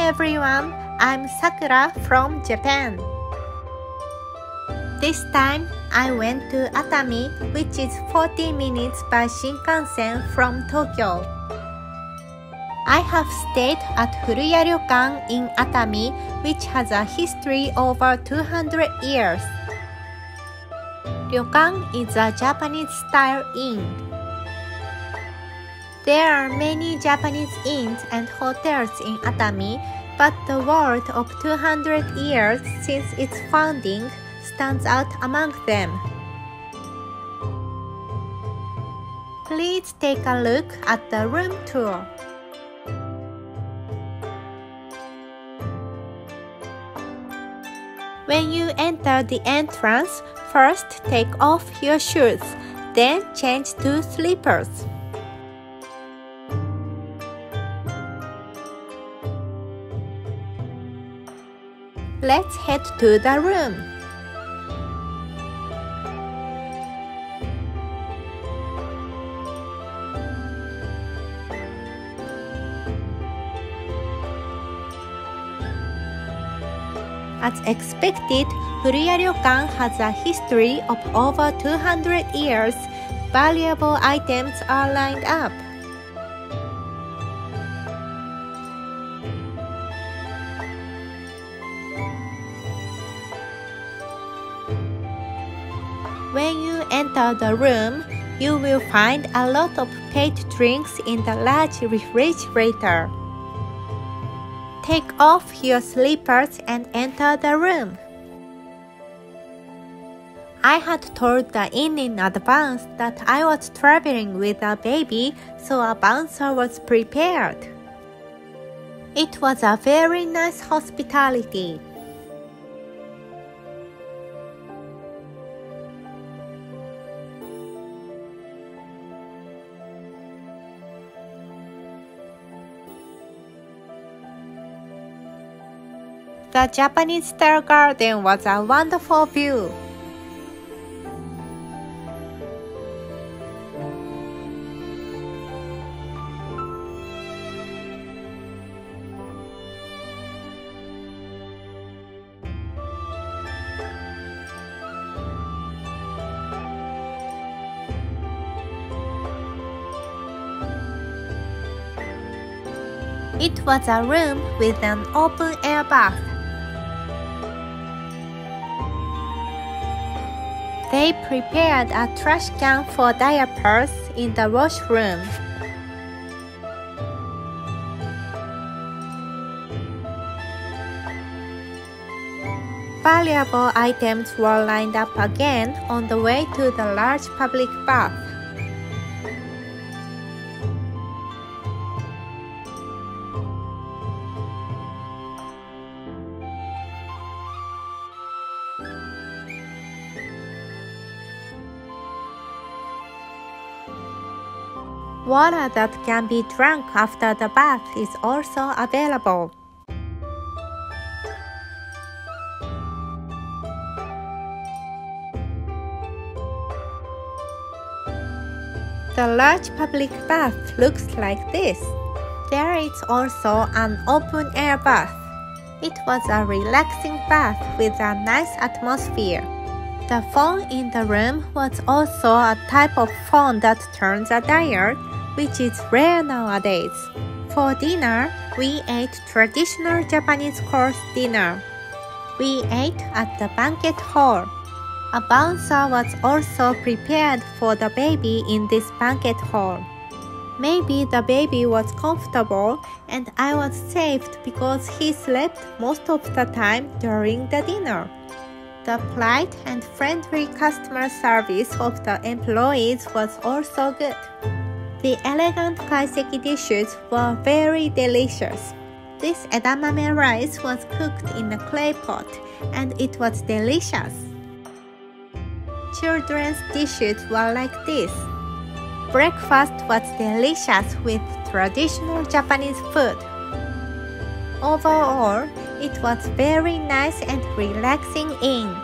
everyone, I'm Sakura from Japan. This time, I went to Atami, which is 40 minutes by Shinkansen from Tokyo. I have stayed at Furuya Ryokan in Atami, which has a history over 200 years. Ryokan is a Japanese-style inn. There are many Japanese inns and hotels in Atami, but the word of 200 years since its founding stands out among them. Please take a look at the room tour. When you enter the entrance, first take off your shoes, then change to slippers. Let's head to the room. As expected, Furuya Ryokan has a history of over 200 years. Valuable items are lined up. When you enter the room, you will find a lot of paid drinks in the large refrigerator. Take off your slippers and enter the room. I had told the inn in advance that I was traveling with a baby, so a bouncer was prepared. It was a very nice hospitality. The Japanese-style garden was a wonderful view. It was a room with an open-air bath. They prepared a trash can for diapers in the washroom. Valuable items were lined up again on the way to the large public bath. Water that can be drunk after the bath is also available. The large public bath looks like this. There is also an open-air bath. It was a relaxing bath with a nice atmosphere. The phone in the room was also a type of phone that turns a dial, which is rare nowadays. For dinner, we ate traditional Japanese course dinner. We ate at the banquet hall. A bouncer was also prepared for the baby in this banquet hall. Maybe the baby was comfortable and I was saved because he slept most of the time during the dinner. The polite and friendly customer service of the employees was also good. The elegant kaiseki dishes were very delicious. This edamame rice was cooked in a clay pot and it was delicious. Children's dishes were like this. Breakfast was delicious with traditional Japanese food. Overall, it was very nice and relaxing inn.